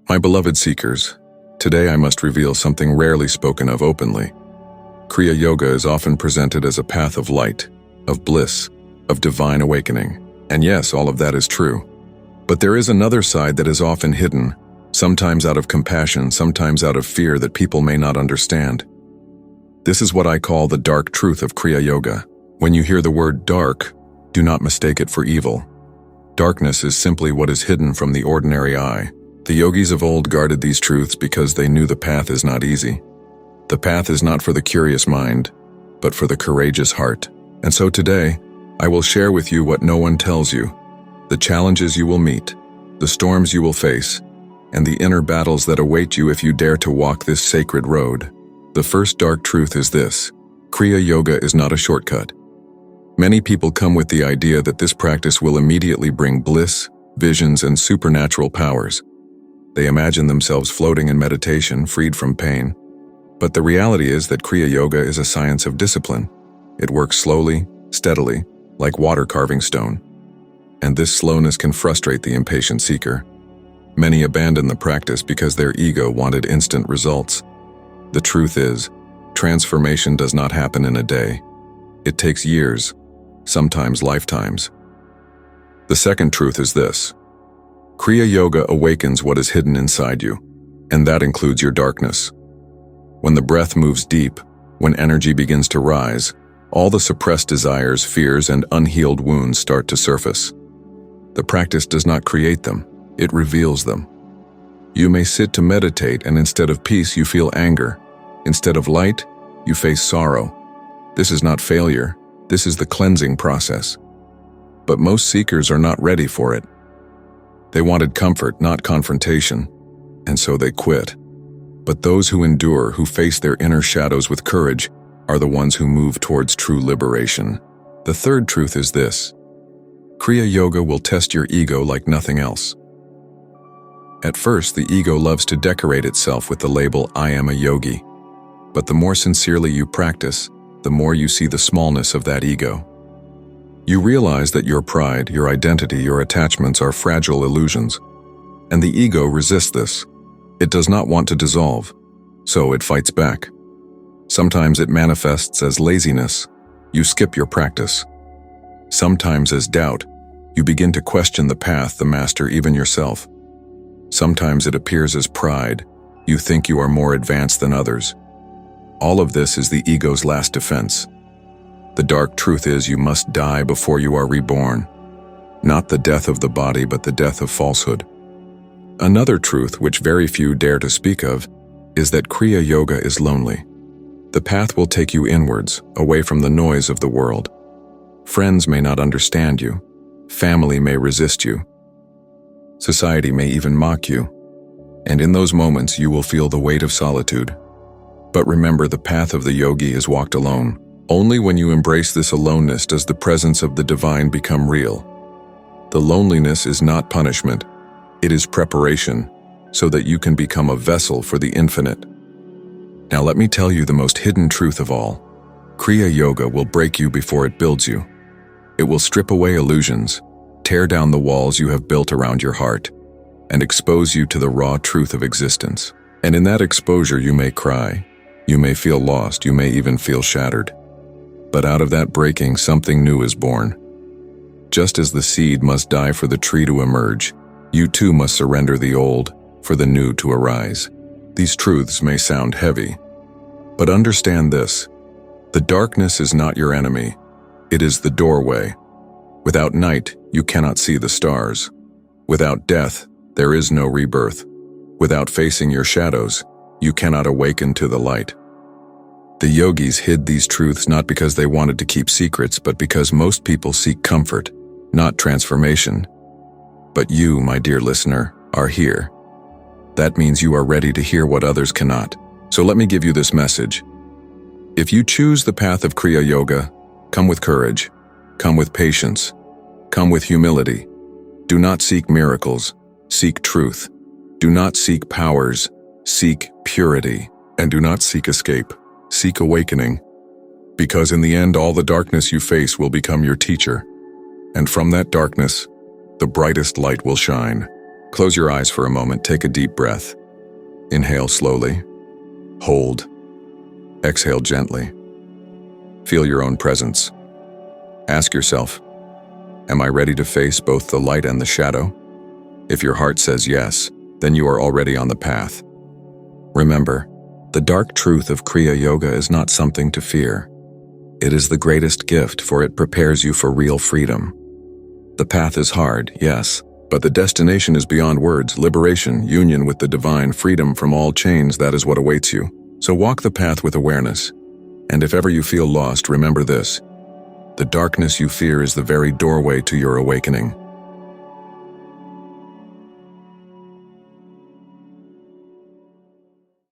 My beloved seekers, today I must reveal something rarely spoken of openly. Kriya Yoga is often presented as a path of light, of bliss, of divine awakening. And yes, all of that is true. But there is another side that is often hidden, sometimes out of compassion, sometimes out of fear that people may not understand. This is what I call the dark truth of Kriya Yoga. When you hear the word dark, do not mistake it for evil. Darkness is simply what is hidden from the ordinary eye. The yogis of old guarded these truths because they knew the path is not easy. The path is not for the curious mind, but for the courageous heart. And so today, I will share with you what no one tells you, the challenges you will meet, the storms you will face, and the inner battles that await you if you dare to walk this sacred road. The first dark truth is this: Kriya Yoga is not a shortcut. Many people come with the idea that this practice will immediately bring bliss, visions, and supernatural powers. They imagine themselves floating in meditation, freed from pain. But the reality is that Kriya Yoga is a science of discipline. It works slowly, steadily, like water carving stone. And this slowness can frustrate the impatient seeker. Many abandon the practice because their ego wanted instant results. The truth is, transformation does not happen in a day. It takes years, sometimes lifetimes. The second truth is this: Kriya Yoga awakens what is hidden inside you, and that includes your darkness. When the breath moves deep, when energy begins to rise, all the suppressed desires, fears, and unhealed wounds start to surface. The practice does not create them, it reveals them. You may sit to meditate, and instead of peace, you feel anger. Instead of light, you face sorrow. This is not failure, this is the cleansing process. But most seekers are not ready for it. They wanted comfort, not confrontation, and so they quit. But those who endure, who face their inner shadows with courage, are the ones who move towards true liberation. The third truth is this: Kriya Yoga will test your ego like nothing else. At first, the ego loves to decorate itself with the label, "I am a yogi." But the more sincerely you practice, the more you see the smallness of that ego. You realize that your pride, your identity, your attachments are fragile illusions. And the ego resists this. It does not want to dissolve, so it fights back. Sometimes it manifests as laziness. You skip your practice. Sometimes as doubt. You begin to question the path, the master, even yourself. Sometimes it appears as pride. You think you are more advanced than others. All of this is the ego's last defense. The dark truth is you must die before you are reborn. Not the death of the body, but the death of falsehood. Another truth, which very few dare to speak of, is that Kriya Yoga is lonely. The path will take you inwards, away from the noise of the world. Friends may not understand you. Family may resist you. Society may even mock you. And in those moments, you will feel the weight of solitude. But remember, the path of the yogi is walked alone. Only when you embrace this aloneness does the presence of the divine become real. The loneliness is not punishment. It is preparation, so that you can become a vessel for the infinite. Now let me tell you the most hidden truth of all. Kriya Yoga will break you before it builds you. It will strip away illusions, tear down the walls you have built around your heart, and expose you to the raw truth of existence. And in that exposure you may cry, you may feel lost, you may even feel shattered. But out of that breaking, something new is born. Just as the seed must die for the tree to emerge, you too must surrender the old for the new to arise. These truths may sound heavy, but understand this: the darkness is not your enemy. It is the doorway. Without night, you cannot see the stars. Without death, there is no rebirth. Without facing your shadows, you cannot awaken to the light. The yogis hid these truths not because they wanted to keep secrets, but because most people seek comfort, not transformation. But you, my dear listener, are here. That means you are ready to hear what others cannot. So let me give you this message. If you choose the path of Kriya Yoga, come with courage, come with patience, come with humility. Do not seek miracles, seek truth. Do not seek powers, seek purity. And do not seek escape, seek awakening. Because in the end, all the darkness you face will become your teacher. And from that darkness, the brightest light will shine. Close your eyes for a moment, take a deep breath. Inhale slowly. Hold. Exhale gently. Feel your own presence. Ask yourself, am I ready to face both the light and the shadow? If your heart says yes, then you are already on the path. Remember, the dark truth of Kriya Yoga is not something to fear. It is the greatest gift, for it prepares you for real freedom. The path is hard, yes, but the destination is beyond words: liberation, union with the divine, freedom from all chains. That is what awaits you. So walk the path with awareness. And if ever you feel lost, remember this: the darkness you fear is the very doorway to your awakening.